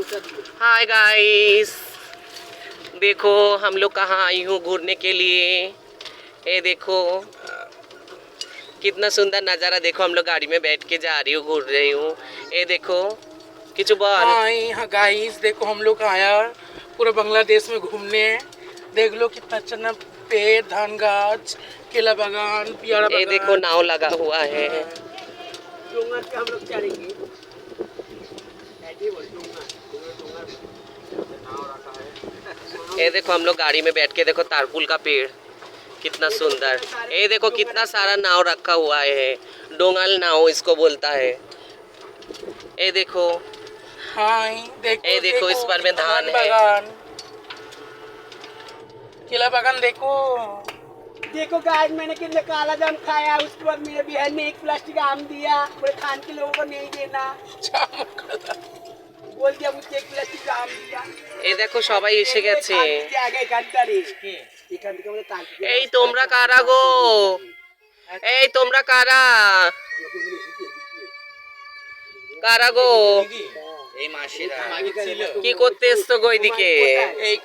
Hi guys, देखो हम लोग कहाँ आई हूँ घूरने के लिए। ये देखो कितना सुंदर नज़ारा। देखो हम लोग गाड़ी में बैठ के जा रही हूँ, घूर रही हूँ। ये देखो किचु बोल। हाँ गाइस, देखो हम लोग आया पूरा बांग्लादेश में घूमने। देख लो कितना अच्छा पेड़, धान गाछ, केला बागान, पियारा ये बागान। देखो नाव लगा हुआ है। डोंगर पे हम लोग चढ़ेंगे। ये देखो हम लोग गाड़ी में बैठ के, देखो तारकुल का पेड़ कितना सुंदर। ये देखो कितना सारा नाव रखा हुआ है, डोंगल नाव इसको बोलता है। ये देखो, हाँ देखो, ये देखो इस पर में धान है। बागान, केला बागान देखो। देखो गाइस, मैंने कितना काला जाम खाया, उसके बाद मेरे बहन ने एक प्लास्टिक आम दिया, बोले खान के लोगों को नहीं देना, बोल दिया मुझे एक प्लास्टिक आम दिया। এই দেখো সবাই এসে গেছে। এই তোমরা কারা গো? এই তোমরা কারা? কারা গো? এই মাসিরা কি করতে এসছো গো এদিকে? এই